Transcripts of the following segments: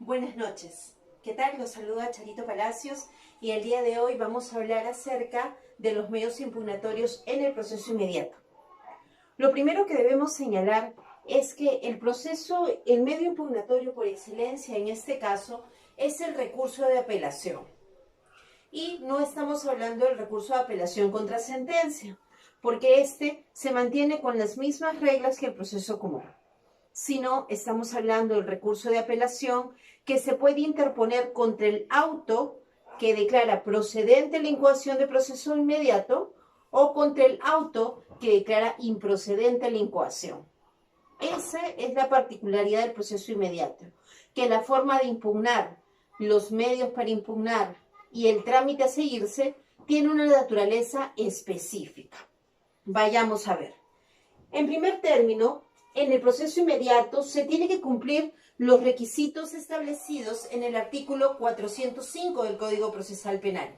Buenas noches. ¿Qué tal? Los saluda Charito Palacios y el día de hoy vamos a hablar acerca de los medios impugnatorios en el proceso inmediato. Lo primero que debemos señalar es que el medio impugnatorio por excelencia en este caso es el recurso de apelación. Y no estamos hablando del recurso de apelación contra sentencia, porque este se mantiene con las mismas reglas que el proceso común, sino estamos hablando del recurso de apelación que se puede interponer contra el auto que declara procedente la incoación de proceso inmediato o contra el auto que declara improcedente la incoación. Esa es la particularidad del proceso inmediato, que la forma de impugnar, los medios para impugnar y el trámite a seguirse tiene una naturaleza específica. Vayamos a ver. En primer término, en el proceso inmediato se tiene que cumplir los requisitos establecidos en el artículo 405 del Código Procesal Penal.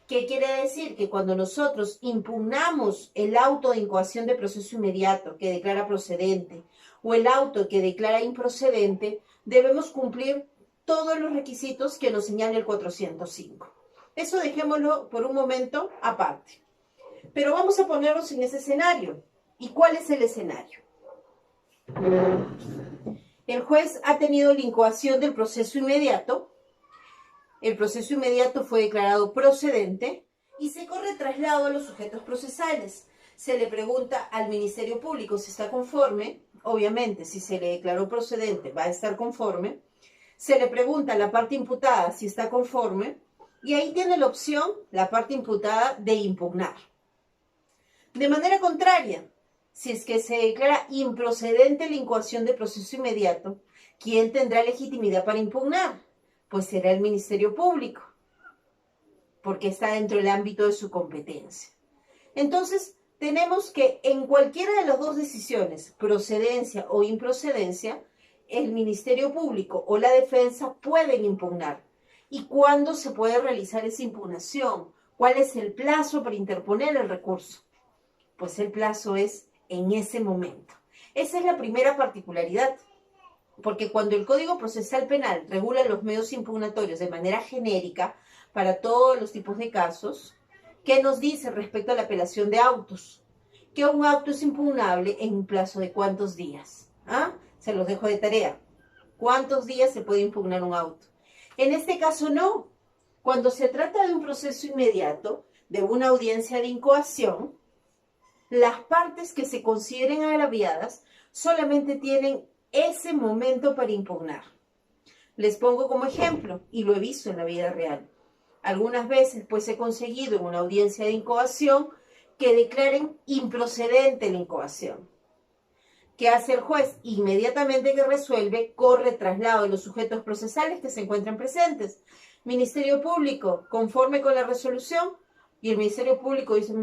¿Qué quiere decir? Que cuando nosotros impugnamos el auto de incoación de proceso inmediato que declara procedente o el auto que declara improcedente, debemos cumplir todos los requisitos que nos señala el 405. Eso dejémoslo por un momento aparte. Pero vamos a ponernos en ese escenario. ¿Y cuál es el escenario? El juez ha tenido la incoación del proceso inmediato, el proceso inmediato fue declarado procedente y se corre traslado a los sujetos procesales. Se le pregunta al Ministerio Público si está conforme, obviamente si se le declaró procedente va a estar conforme, se le pregunta a la parte imputada si está conforme y ahí tiene la opción, la parte imputada, de impugnar. De manera contraria, si es que se declara improcedente la incoación de proceso inmediato, ¿quién tendrá legitimidad para impugnar? Pues será el Ministerio Público, porque está dentro del ámbito de su competencia. Entonces, tenemos que en cualquiera de las dos decisiones, procedencia o improcedencia, el Ministerio Público o la defensa pueden impugnar. ¿Y cuándo se puede realizar esa impugnación? ¿Cuál es el plazo para interponer el recurso? Pues el plazo es en ese momento. Esa es la primera particularidad, porque cuando el Código Procesal Penal regula los medios impugnatorios de manera genérica para todos los tipos de casos, ¿qué nos dice respecto a la apelación de autos? Que un auto es impugnable en un plazo de ¿cuántos días? Se los dejo de tarea. ¿Cuántos días se puede impugnar un auto? En este caso no. Cuando se trata de un proceso inmediato, de una audiencia de incoación, las partes que se consideren agraviadas solamente tienen ese momento para impugnar. Les pongo como ejemplo, y lo he visto en la vida real. Algunas veces pues he conseguido en una audiencia de incoación que declaren improcedente la incoación. ¿Qué hace el juez? Inmediatamente que resuelve, corre traslado de los sujetos procesales que se encuentran presentes. Ministerio Público, conforme con la resolución, y el Ministerio Público dice,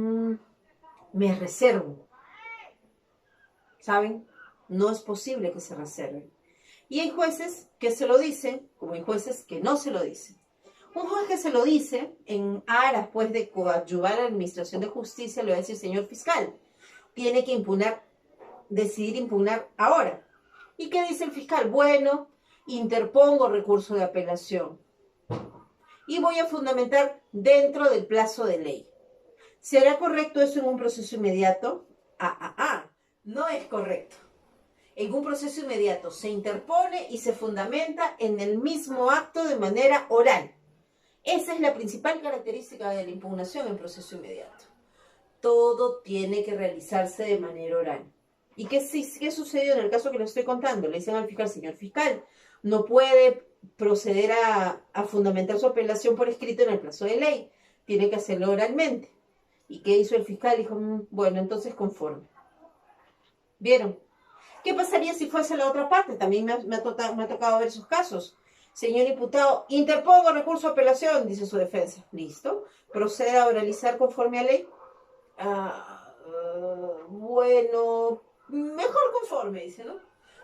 me reservo. ¿Saben? No es posible que se reserven. Y hay jueces que se lo dicen, como hay jueces que no se lo dicen. Un juez que se lo dice, en aras pues de coadyuvar a la Administración de Justicia, le va a decir, señor fiscal, tiene que impugnar, decidir impugnar ahora. ¿Y qué dice el fiscal? Bueno, interpongo recurso de apelación y voy a fundamentar dentro del plazo de ley. ¿Será correcto eso en un proceso inmediato? No es correcto. En un proceso inmediato se interpone y se fundamenta en el mismo acto de manera oral. Esa es la principal característica de la impugnación en proceso inmediato. Todo tiene que realizarse de manera oral. ¿Y qué sucedió en el caso que les estoy contando? Le dicen al fiscal, señor fiscal, no puede proceder a fundamentar su apelación por escrito en el plazo de ley. Tiene que hacerlo oralmente. ¿Y qué hizo el fiscal? Dijo, bueno, entonces conforme. ¿Vieron? ¿Qué pasaría si fuese la otra parte? También me ha tocado ver esos casos. Señor imputado, interpongo recurso de apelación, dice su defensa. Listo. Procede a oralizar conforme a ley. Bueno, mejor conforme, dice, ¿no?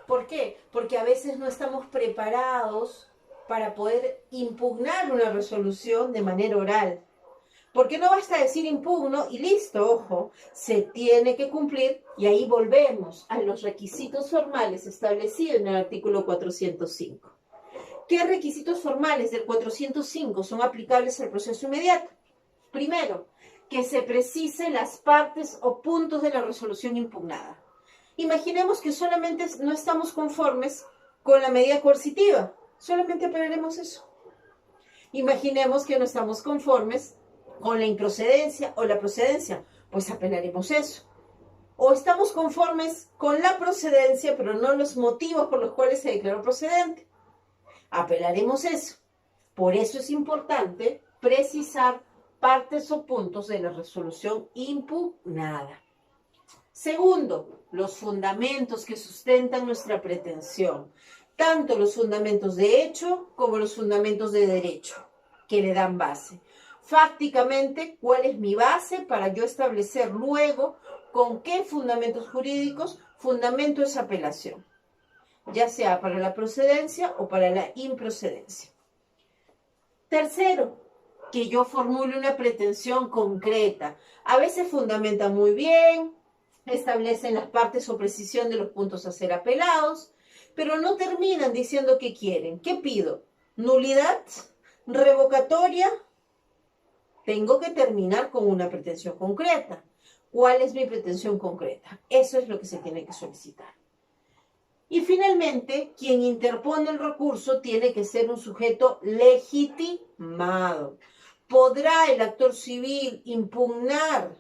¿Por qué? Porque a veces no estamos preparados para poder impugnar una resolución de manera oral. Porque no basta decir impugno y listo, ojo, se tiene que cumplir y ahí volvemos a los requisitos formales establecidos en el artículo 405. ¿Qué requisitos formales del 405 son aplicables al proceso inmediato? Primero, que se precisen las partes o puntos de la resolución impugnada. Imaginemos que solamente no estamos conformes con la medida coercitiva, solamente apelaremos eso. Imaginemos que no estamos conformes con la improcedencia o la procedencia, pues apelaremos eso. O estamos conformes con la procedencia, pero no los motivos por los cuales se declaró procedente. Apelaremos eso. Por eso es importante precisar partes o puntos de la resolución impugnada. Segundo, los fundamentos que sustentan nuestra pretensión, tanto los fundamentos de hecho como los fundamentos de derecho, que le dan base. Fácticamente, ¿cuál es mi base para yo establecer luego con qué fundamentos jurídicos fundamento esa apelación? Ya sea para la procedencia o para la improcedencia. Tercero, que yo formule una pretensión concreta. A veces fundamenta muy bien, establecen las partes o precisión de los puntos a ser apelados, pero no terminan diciendo qué quieren. ¿Qué pido? ¿Nulidad? ¿Revocatoria? Tengo que terminar con una pretensión concreta. ¿Cuál es mi pretensión concreta? Eso es lo que se tiene que solicitar. Y finalmente, quien interpone el recurso tiene que ser un sujeto legitimado. ¿Podrá el actor civil impugnar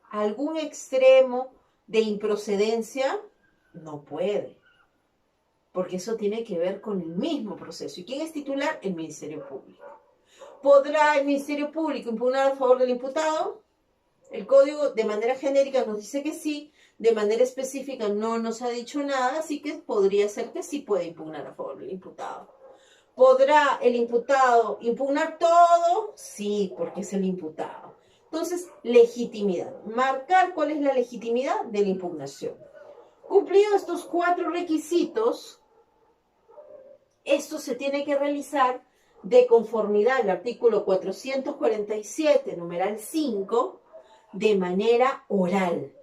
algún extremo de improcedencia? No puede, porque eso tiene que ver con el mismo proceso. ¿Y quién es titular? El Ministerio Público. ¿Podrá el Ministerio Público impugnar a favor del imputado? El código de manera genérica nos dice que sí, de manera específica no nos ha dicho nada, así que podría ser que sí puede impugnar a favor del imputado. ¿Podrá el imputado impugnar todo? Sí, porque es el imputado. Entonces, legitimidad. Marcar cuál es la legitimidad de la impugnación. Cumplidos estos 4 requisitos, esto se tiene que realizar de conformidad al artículo 447, numeral 5, de manera oral.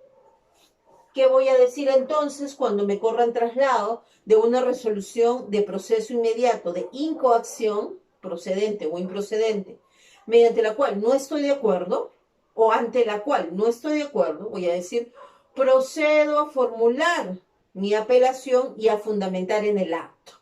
¿Qué voy a decir entonces cuando me corran traslado de una resolución de proceso inmediato de incoacción, procedente o improcedente, mediante la cual no estoy de acuerdo, o ante la cual no estoy de acuerdo? Voy a decir, procedo a formular mi apelación y a fundamentar en el acto.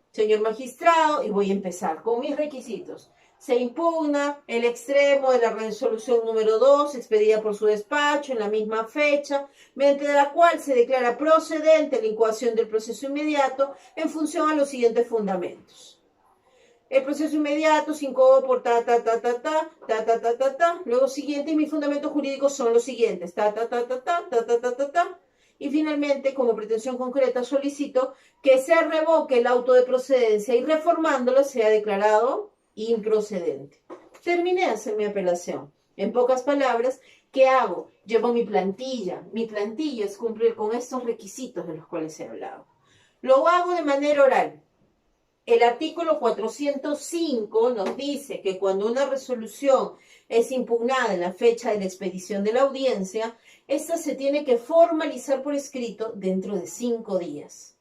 Señor magistrado, y voy a empezar con mis requisitos. Se impugna el extremo de la resolución número 2, expedida por su despacho en la misma fecha, mediante la cual se declara procedente la incoación del proceso inmediato en función a los siguientes fundamentos. El proceso inmediato se incoa por luego siguiente, y mis fundamentos jurídicos son los siguientes, y finalmente, como pretensión concreta, solicito que se revoque el auto de procedencia y reformándolo sea declarado improcedente. Terminé de hacer mi apelación. En pocas palabras, ¿qué hago? Llevo mi plantilla. Mi plantilla es cumplir con estos requisitos de los cuales he hablado. Lo hago de manera oral. El artículo 405 nos dice que cuando una resolución es impugnada en la fecha de la expedición de la audiencia, esta se tiene que formalizar por escrito dentro de 5 días.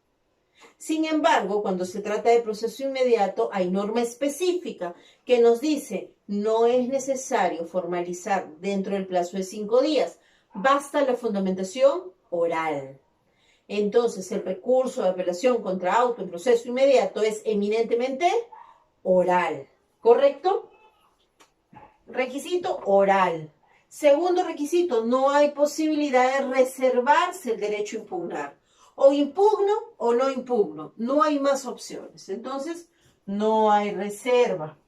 Sin embargo, cuando se trata de proceso inmediato, hay norma específica que nos dice no es necesario formalizar dentro del plazo de 5 días, basta la fundamentación oral. Entonces, el recurso de apelación contra auto en proceso inmediato es eminentemente oral, ¿correcto? Requisito oral. Segundo requisito, no hay posibilidad de reservarse el derecho a impugnar. O impugno o no impugno. No hay más opciones. Entonces, no hay reserva.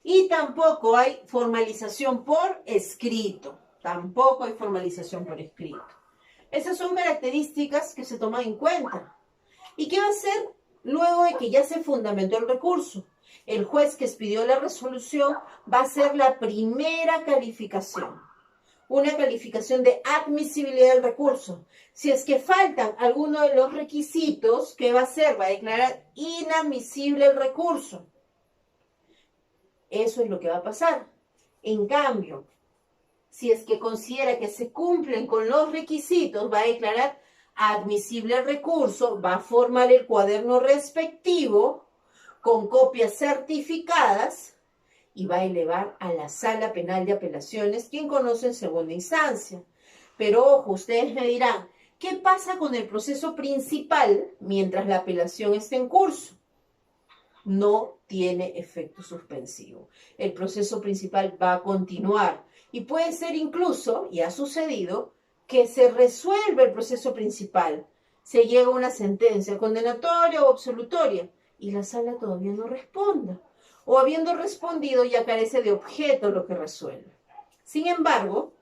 Y tampoco hay formalización por escrito. Tampoco hay formalización por escrito. Esas son características que se toman en cuenta. ¿Y qué va a hacer luego de que ya se fundamentó el recurso? El juez que expidió la resolución va a hacer la primera calificación. Una calificación de admisibilidad del recurso. Si es que faltan algunos de los requisitos, ¿qué va a hacer? Va a declarar inadmisible el recurso. Eso es lo que va a pasar. En cambio, si es que considera que se cumplen con los requisitos, va a declarar admisible el recurso, va a formar el cuaderno respectivo con copias certificadas y va a elevar a la Sala Penal de Apelaciones, quien conoce en segunda instancia. Pero ojo, ustedes me dirán, ¿qué pasa con el proceso principal mientras la apelación está en curso? No tiene efecto suspensivo. El proceso principal va a continuar y puede ser incluso, y ha sucedido, que se resuelve el proceso principal, se llega a una sentencia condenatoria o absolutoria y la sala todavía no responda, o habiendo respondido ya carece de objeto lo que resuelve. Sin embargo,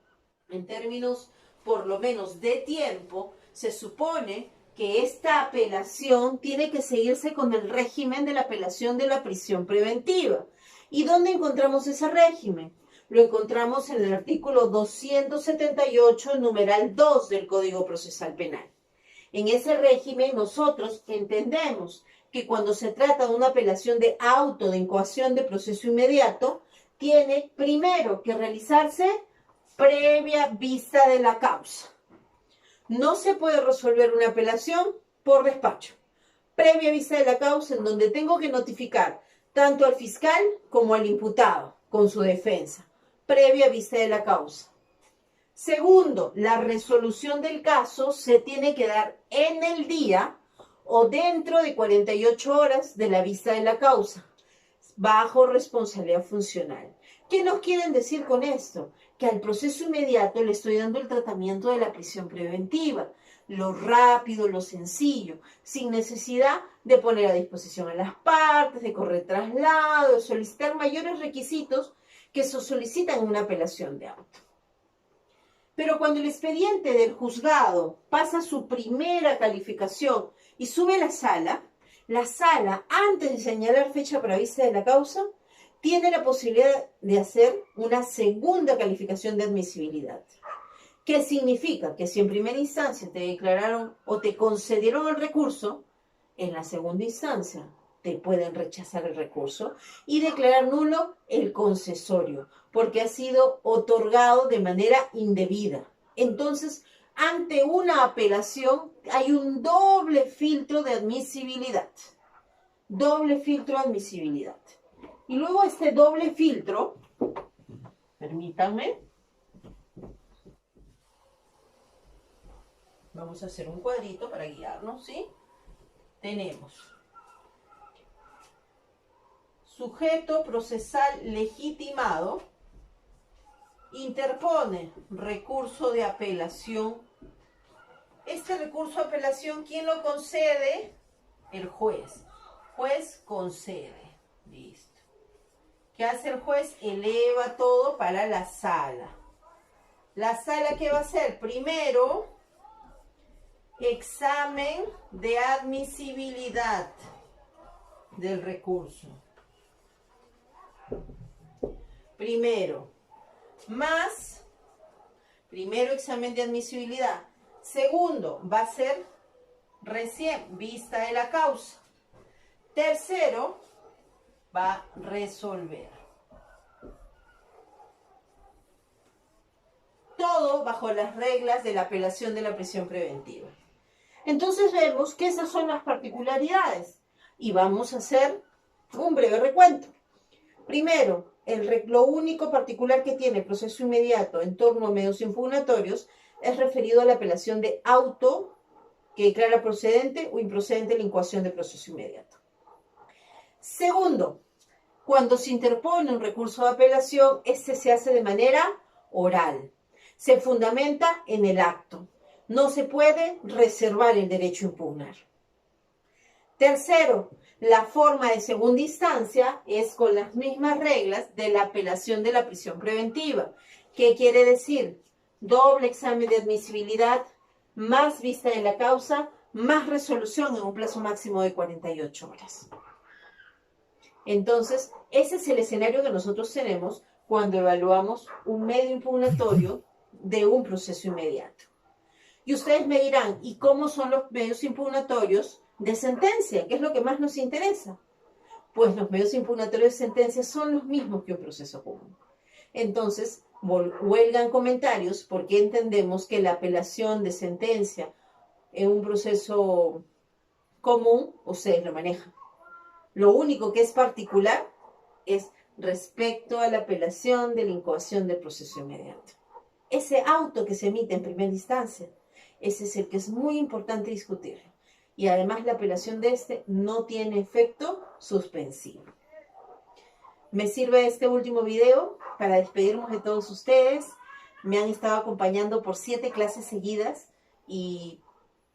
en términos por lo menos de tiempo, se supone que esta apelación tiene que seguirse con el régimen de la apelación de la prisión preventiva. ¿Y dónde encontramos ese régimen? Lo encontramos en el artículo 278, numeral 2 del Código Procesal Penal. En ese régimen nosotros entendemos que cuando se trata de una apelación de auto de incoación de proceso inmediato, tiene primero que realizarse previa vista de la causa. No se puede resolver una apelación por despacho. Previa vista de la causa, en donde tengo que notificar tanto al fiscal como al imputado con su defensa. Previa vista de la causa. Segundo, la resolución del caso se tiene que dar en el día o dentro de 48 horas de la vista de la causa, bajo responsabilidad funcional. ¿Qué nos quieren decir con esto? Que al proceso inmediato le estoy dando el tratamiento de la prisión preventiva, lo rápido, lo sencillo, sin necesidad de poner a disposición a las partes, de correr traslado, de solicitar mayores requisitos que se solicitan en una apelación de auto. Pero cuando el expediente del juzgado pasa su primera calificación y sube a la sala, antes de señalar fecha para vista de la causa, tiene la posibilidad de hacer una segunda calificación de admisibilidad. ¿Qué significa? Que si en primera instancia te declararon o te concedieron el recurso, en la segunda instancia te pueden rechazar el recurso y declarar nulo el concesorio, porque ha sido otorgado de manera indebida. Entonces, ante una apelación hay un doble filtro de admisibilidad. Doble filtro de admisibilidad. Y luego este doble filtro, permítanme, vamos a hacer un cuadrito para guiarnos, ¿sí? Tenemos sujeto procesal legitimado, interpone recurso de apelación. Este recurso de apelación, ¿quién lo concede? El juez. Juez concede. Listo. ¿Qué hace el juez? Eleva todo para la sala. ¿La sala qué va a hacer? Primero, examen de admisibilidad del recurso. Primero examen de admisibilidad. Segundo, va a ser recién vista de la causa. Tercero, va a resolver. Todo bajo las reglas de la apelación de la prisión preventiva. Entonces vemos que esas son las particularidades y vamos a hacer un breve recuento. Primero, lo único particular que tiene el proceso inmediato en torno a medios impugnatorios es referido a la apelación de auto que declara procedente o improcedente la incoación de proceso inmediato. Segundo, cuando se interpone un recurso de apelación, este se hace de manera oral. Se fundamenta en el acto. No se puede reservar el derecho a impugnar. Tercero, la forma de segunda instancia es con las mismas reglas de la apelación de la prisión preventiva. ¿Qué quiere decir? Doble examen de admisibilidad, más vista de la causa, más resolución en un plazo máximo de 48 horas. Entonces, ese es el escenario que nosotros tenemos cuando evaluamos un medio impugnatorio de un proceso inmediato. Y ustedes me dirán, ¿y cómo son los medios impugnatorios de sentencia? ¿Qué es lo que más nos interesa? Pues los medios impugnatorios de sentencia son los mismos que un proceso común. Entonces, huelgan comentarios porque entendemos que la apelación de sentencia en un proceso común, ustedes lo manejan. Lo único que es particular es respecto a la apelación de la incoación del proceso inmediato. Ese auto que se emite en primera instancia, ese es el que es muy importante discutirlo. Y además la apelación de este no tiene efecto suspensivo. Me sirve este último video para despedirnos de todos ustedes. Me han estado acompañando por 7 clases seguidas y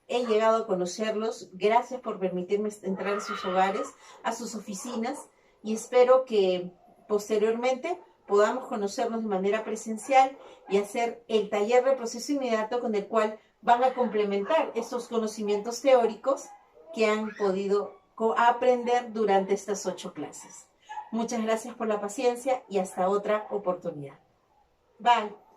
he llegado a conocerlos. Gracias por permitirme entrar a sus hogares, a sus oficinas, y espero que posteriormente podamos conocernos de manera presencial y hacer el taller de proceso inmediato con el cual van a complementar estos conocimientos teóricos que han podido aprender durante estas 8 clases. Muchas gracias por la paciencia y hasta otra oportunidad. Bye.